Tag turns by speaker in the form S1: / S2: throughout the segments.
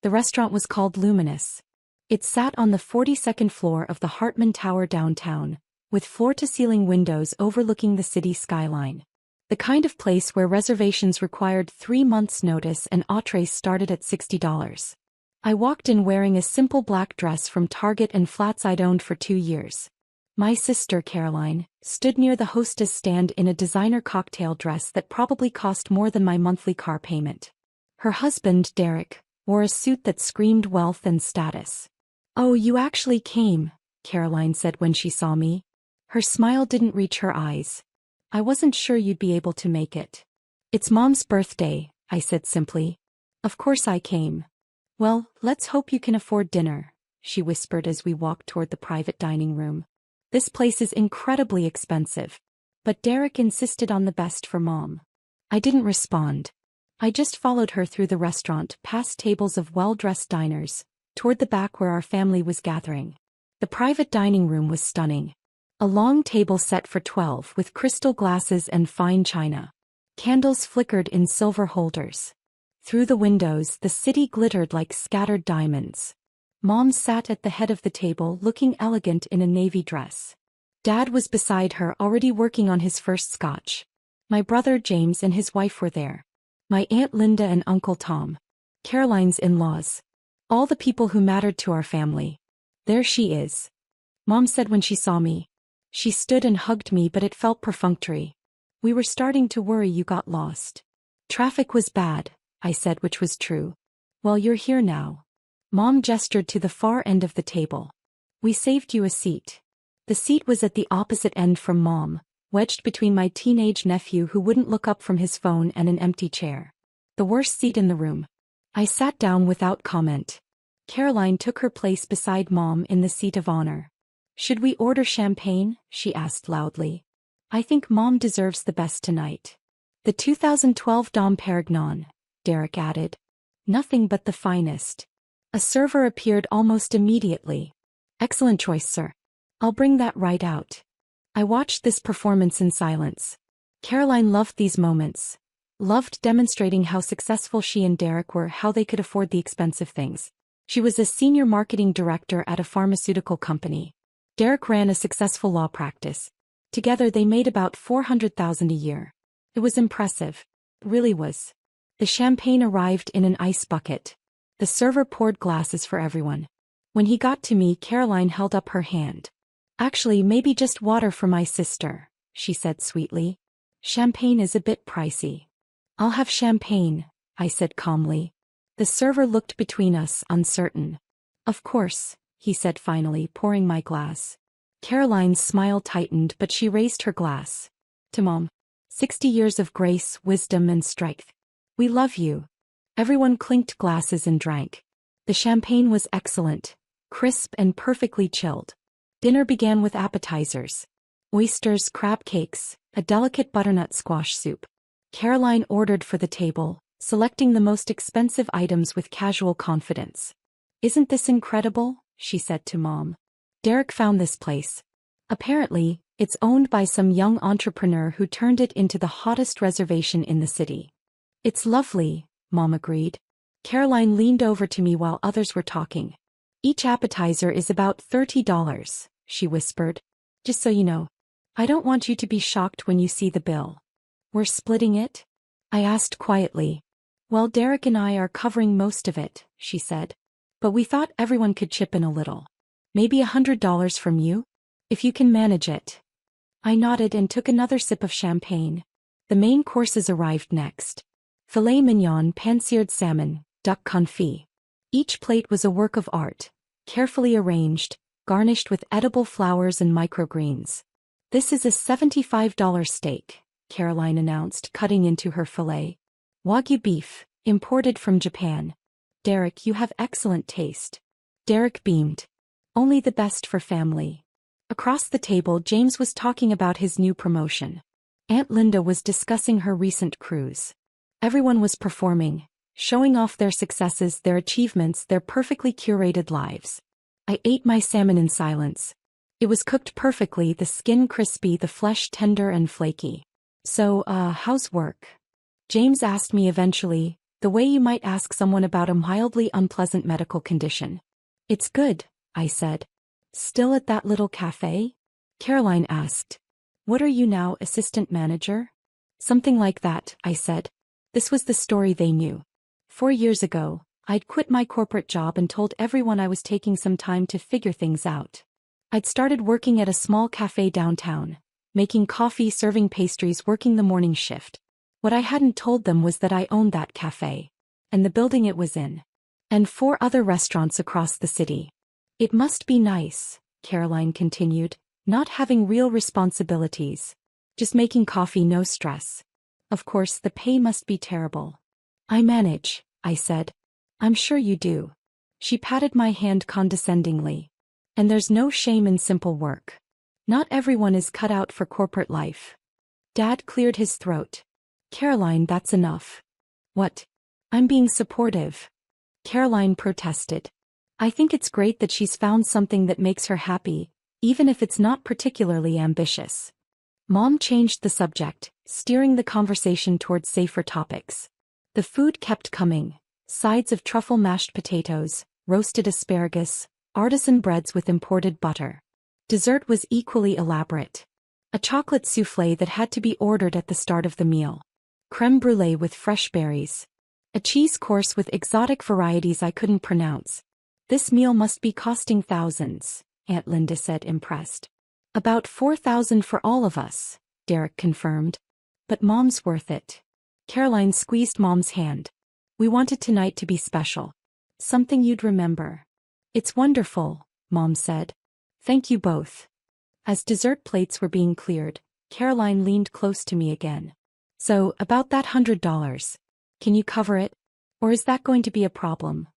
S1: The restaurant was called Luminous. It sat on the 42nd floor of the Hartman Tower downtown, with floor-to-ceiling windows overlooking the city skyline. The kind of place where reservations required 3 months' notice and entrees started at $60. I walked in wearing a simple black dress from Target and flats I'd owned for 2 years. My sister, Caroline, stood near the hostess stand in a designer cocktail dress that probably cost more than my monthly car payment. Her husband, Derek, wore a suit that screamed wealth and status. "Oh, you actually came," Caroline said when she saw me. Her smile didn't reach her eyes. "I wasn't sure you'd be able to make it." "It's Mom's birthday," I said simply. "Of course I came." "Well, let's hope you can afford dinner," she whispered as we walked toward the private dining room. "This place is incredibly expensive." But Derek insisted on the best for Mom. I didn't respond. I just followed her through the restaurant, past tables of well-dressed diners, toward the back where our family was gathering. The private dining room was stunning. A long table set for 12 with crystal glasses and fine china. Candles flickered in silver holders. Through the windows, the city glittered like scattered diamonds. Mom sat at the head of the table looking elegant in a navy dress. Dad was beside her already working on his first scotch. My brother James and his wife were there. My Aunt Linda and Uncle Tom. Caroline's in-laws. All the people who mattered to our family. "There she is," Mom said when she saw me. She stood and hugged me, but it felt perfunctory. "We were starting to worry you got lost." "Traffic was bad," I said, which was true. "Well, you're here now." Mom gestured to the far end of the table. "We saved you a seat." The seat was at the opposite end from Mom, wedged between my teenage nephew who wouldn't look up from his phone and an empty chair. The worst seat in the room. I sat down without comment. Caroline took her place beside Mom in the seat of honor. "Should we order champagne?" she asked loudly. "I think Mom deserves the best tonight." "The 2012 Dom Perignon," Derek added. "Nothing but the finest." A server appeared almost immediately. "Excellent choice, sir. I'll bring that right out." I watched this performance in silence. Caroline loved these moments. Loved demonstrating how successful she and Derek were, how they could afford the expensive things. She was a senior marketing director at a pharmaceutical company. Derek ran a successful law practice. Together they made about $400,000 a year. It was impressive. It really was. The champagne arrived in an ice bucket. The server poured glasses for everyone. When he got to me, Caroline held up her hand. "Actually, maybe just water for my sister," she said sweetly. "Champagne is a bit pricey." "I'll have champagne," I said calmly. The server looked between us, uncertain. "Of course," he said finally, pouring my glass. Caroline's smile tightened, but she raised her glass. "To Mom. 60 years of grace, wisdom, and strength. We love you." Everyone clinked glasses and drank. The champagne was excellent, crisp and perfectly chilled. Dinner began with appetizers. Oysters, crab cakes, a delicate butternut squash soup. Caroline ordered for the table, selecting the most expensive items with casual confidence. "Isn't this incredible?" she said to Mom. "Derek found this place. Apparently, it's owned by some young entrepreneur who turned it into the hottest reservation in the city." "It's lovely," Mom agreed. Caroline leaned over to me while others were talking. "Each appetizer is about $30, she whispered. "Just so you know. I don't want you to be shocked when you see the bill." "We're splitting it?" I asked quietly. "Well, Derek and I are covering most of it," she said. "But we thought everyone could chip in a little. Maybe $100 from you? If you can manage it." I nodded and took another sip of champagne. The main courses arrived next. Filet mignon, pan-seared salmon, duck confit. Each plate was a work of art, carefully arranged, garnished with edible flowers and microgreens. "This is a $75 steak," Caroline announced, cutting into her filet. "Wagyu beef, imported from Japan. Derek, you have excellent taste." Derek beamed. "Only the best for family." Across the table, James was talking about his new promotion. Aunt Linda was discussing her recent cruise. Everyone was performing, showing off their successes, their achievements, their perfectly curated lives. I ate my salmon in silence. It was cooked perfectly, the skin crispy, the flesh tender and flaky. "So, how's work?" James asked me eventually, The way you might ask someone about a mildly unpleasant medical condition. It's good, I said. Still at that little cafe? Caroline asked. What are you now, assistant manager? Something like that, I said. This was the story they knew. 4 years ago, I'd quit my corporate job and told everyone I was taking some time to figure things out. I'd started working at a small cafe downtown, making coffee, serving pastries, working the morning shift. What I hadn't told them was that I owned that cafe, and the building it was in, and 4 other restaurants across the city. It must be nice, Caroline continued, not having real responsibilities. Just making coffee, no stress. Of course, the pay must be terrible. I manage, I said. I'm sure you do. She patted my hand condescendingly. And there's no shame in simple work. Not everyone is cut out for corporate life. Dad cleared his throat. Caroline, that's enough. What? I'm being supportive. Caroline protested. I think it's great that she's found something that makes her happy, even if it's not particularly ambitious. Mom changed the subject, steering the conversation towards safer topics. The food kept coming. Sides of truffle mashed potatoes, roasted asparagus, artisan breads with imported butter. Dessert was equally elaborate. A chocolate soufflé that had to be ordered at the start of the meal. Crème brûlée with fresh berries. A cheese course with exotic varieties I couldn't pronounce. This meal must be costing thousands, Aunt Linda said, impressed. About 4,000 for all of us, Derek confirmed. But Mom's worth it. Caroline squeezed Mom's hand. We wanted tonight to be special. Something you'd remember. It's wonderful, Mom said. Thank you both. As dessert plates were being cleared, Caroline leaned close to me again. So, about that $100. Can you cover it? Or is that going to be a problem?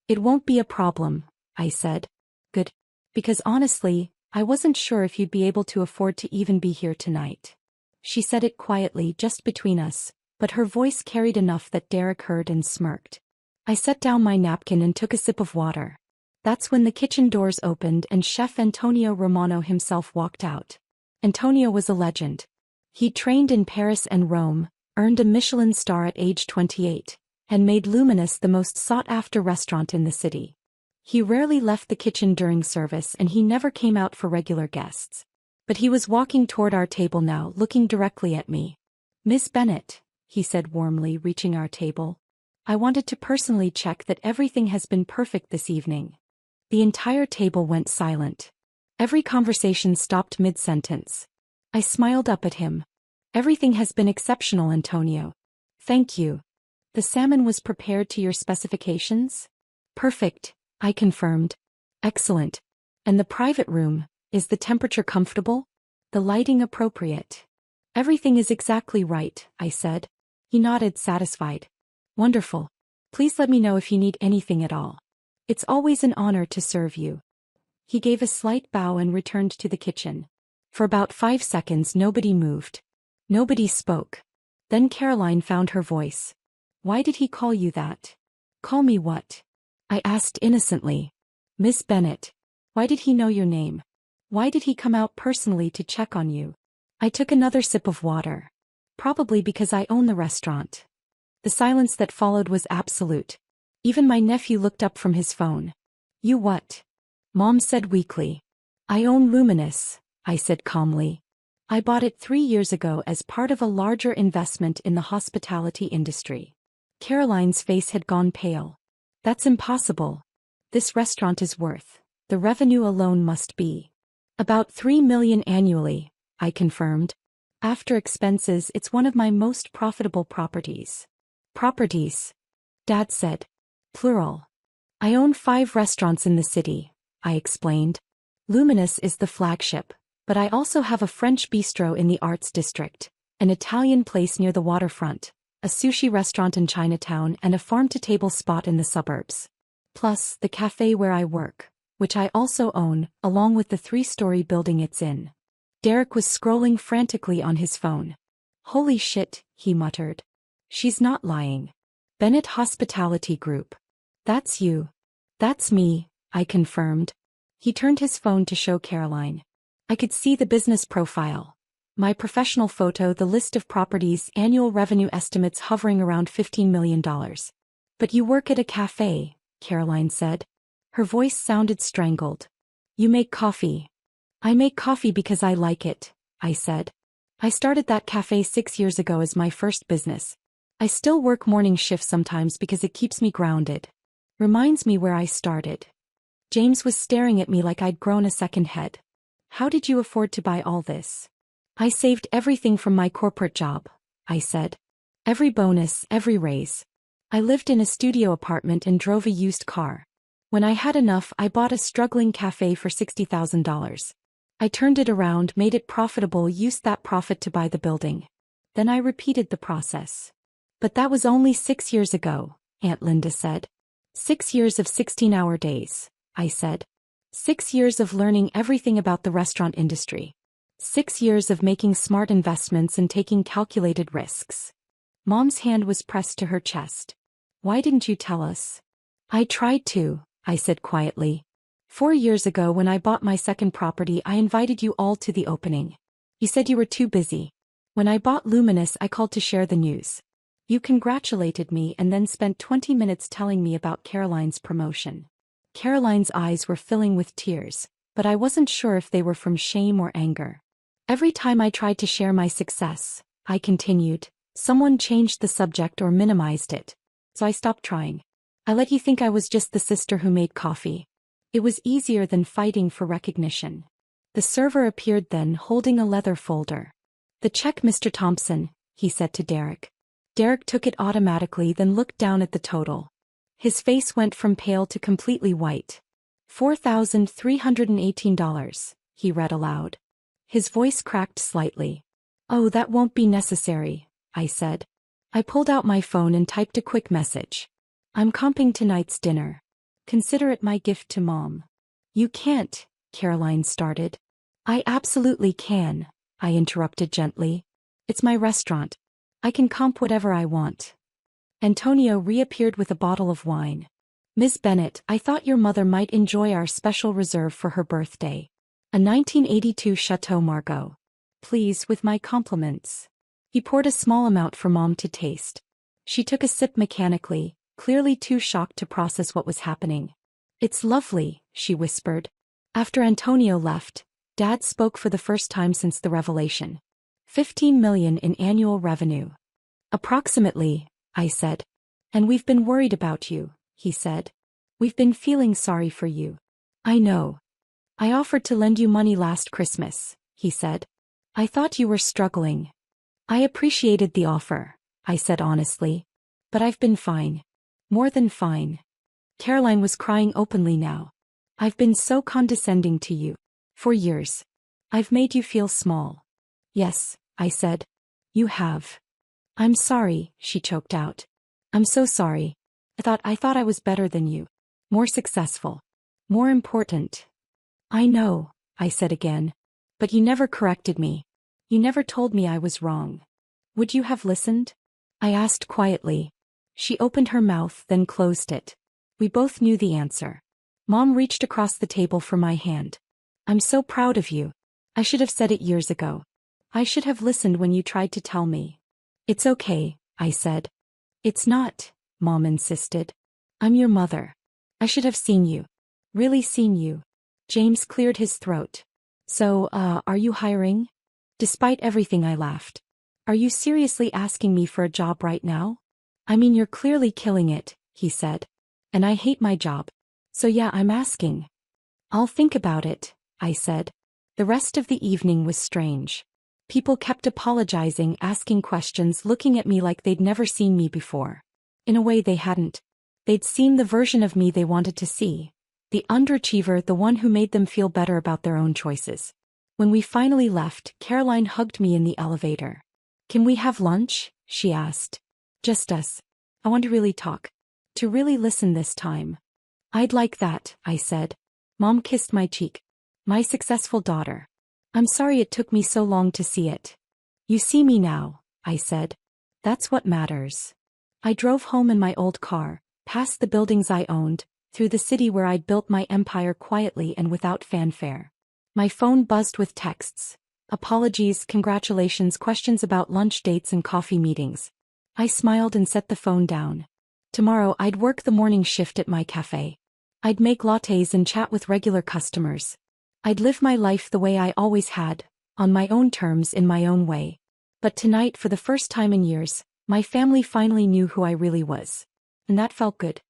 S1: It won't be a problem, I said. Good. Because honestly, I wasn't sure if you'd be able to afford to even be here tonight. She said it quietly, just between us, but her voice carried enough that Derek heard and smirked. I set down my napkin and took a sip of water. That's when the kitchen doors opened and Chef Antonio Romano himself walked out. Antonio was a legend. He trained in Paris and Rome, earned a Michelin star at age 28, and made Luminous the most sought-after restaurant in the city. He rarely left the kitchen during service and he never came out for regular guests. But he was walking toward our table now, looking directly at me. Miss Bennett, he said warmly, reaching our table. I wanted to personally check that everything has been perfect this evening. The entire table went silent. Every conversation stopped mid-sentence. I smiled up at him. Everything has been exceptional, Antonio. Thank you. The salmon was prepared to your specifications? Perfect, I confirmed. Excellent. And the private room, is the temperature comfortable? The lighting appropriate? Everything is exactly right, I said. He nodded, satisfied. Wonderful. Please let me know if you need anything at all. It's always an honor to serve you. He gave a slight bow and returned to the kitchen. For about 5 seconds nobody moved. Nobody spoke. Then Caroline found her voice. Why did he call you that? Call me what? I asked innocently. Miss Bennett. Why did he know your name? Why did he come out personally to check on you? I took another sip of water. Probably because I own the restaurant. The silence that followed was absolute. Even my nephew looked up from his phone. You what? Mom said weakly. I own Luminous, I said calmly. I bought it 3 years ago as part of a larger investment in the hospitality industry. Caroline's face had gone pale. That's impossible. This restaurant is worth, the revenue alone must be. About $3 million annually, I confirmed. After expenses, it's one of my most profitable properties. Properties? Dad said. Plural. I own 5 restaurants in the city, I explained. Luminous is the flagship, but I also have a French bistro in the Arts District, an Italian place near the waterfront, a sushi restaurant in Chinatown, and a farm-to-table spot in the suburbs. Plus, the cafe where I work, which I also own, along with the 3-story building it's in. Derek was scrolling frantically on his phone. Holy shit, he muttered. She's not lying. Bennett Hospitality Group. That's you. That's me, I confirmed. He turned his phone to show Caroline. I could see the business profile. My professional photo, the list of properties, annual revenue estimates hovering around $15 million. But you work at a cafe, Caroline said. Her voice sounded strangled. You make coffee. I make coffee because I like it, I said. I started that cafe 6 years ago as my first business. I still work morning shifts sometimes because it keeps me grounded. Reminds me where I started. James was staring at me like I'd grown a second head. How did you afford to buy all this? I saved everything from my corporate job, I said. Every bonus, every raise. I lived in a studio apartment and drove a used car. When I had enough, I bought a struggling cafe for $60,000. I turned it around, made it profitable, used that profit to buy the building. Then I repeated the process. But that was only 6 years ago, Aunt Linda said. 6 years of 16-hour days, I said. 6 years of learning everything about the restaurant industry. 6 years of making smart investments and taking calculated risks. Mom's hand was pressed to her chest. Why didn't you tell us? I tried to, I said quietly. 4 years ago when I bought my second property, I invited you all to the opening. You said you were too busy. When I bought Luminous, I called to share the news. You congratulated me and then spent 20 minutes telling me about Caroline's promotion. Caroline's eyes were filling with tears, but I wasn't sure if they were from shame or anger. Every time I tried to share my success, I continued, someone changed the subject or minimized it. So I stopped trying. I let you think I was just the sister who made coffee. It was easier than fighting for recognition. The server appeared then, holding a leather folder. The check, Mr. Thompson, he said to Derek. Derek took it automatically, then looked down at the total. His face went from pale to completely white. $4,318, he read aloud. His voice cracked slightly. Oh, that won't be necessary, I said. I pulled out my phone and typed a quick message. I'm comping tonight's dinner. Consider it my gift to Mom. You can't, Caroline started. I absolutely can, I interrupted gently. It's my restaurant. I can comp whatever I want. Antonio reappeared with a bottle of wine. Miss Bennett, I thought your mother might enjoy our special reserve for her birthday. A 1982 Chateau Margaux. Please, with my compliments. He poured a small amount for Mom to taste. She took a sip mechanically, clearly too shocked to process what was happening. It's lovely, she whispered. After Antonio left, Dad spoke for the first time since the revelation. 15 million in annual revenue. Approximately, I said. And we've been worried about you, he said. We've been feeling sorry for you. I know. I offered to lend you money last Christmas, he said. I thought you were struggling. I appreciated the offer, I said honestly. But I've been fine. More than fine. Caroline was crying openly now. I've been so condescending to you. For years. I've made you feel small. Yes, I said. You have. I'm sorry, she choked out. I'm so sorry. I thought I was better than you. More successful. More important. I know, I said again. But you never corrected me. You never told me I was wrong. Would you have listened? I asked quietly. She opened her mouth, then closed it. We both knew the answer. Mom reached across the table for my hand. I'm so proud of you. I should have said it years ago. I should have listened when you tried to tell me. It's okay, I said. It's not, Mom insisted. I'm your mother. I should have seen you. Really seen you. James cleared his throat. So, are you hiring? Despite everything, I laughed. Are you seriously asking me for a job right now? I mean, you're clearly killing it, he said. And I hate my job. So yeah, I'm asking. I'll think about it, I said. The rest of the evening was strange. People kept apologizing, asking questions, looking at me like they'd never seen me before. In a way they hadn't. They'd seen the version of me they wanted to see. The underachiever, the one who made them feel better about their own choices. When we finally left, Caroline hugged me in the elevator. Can we have lunch? She asked. Just us. I want to really talk. To really listen this time. I'd like that, I said. Mom kissed my cheek. My successful daughter. I'm sorry it took me so long to see it. You see me now, I said. That's what matters. I drove home in my old car, past the buildings I owned, through the city where I'd built my empire quietly and without fanfare. My phone buzzed with texts. Apologies, congratulations, questions about lunch dates and coffee meetings. I smiled and set the phone down. Tomorrow I'd work the morning shift at my cafe. I'd make lattes and chat with regular customers. I'd live my life the way I always had, on my own terms in my own way. But tonight, for the first time in years, my family finally knew who I really was. And that felt good.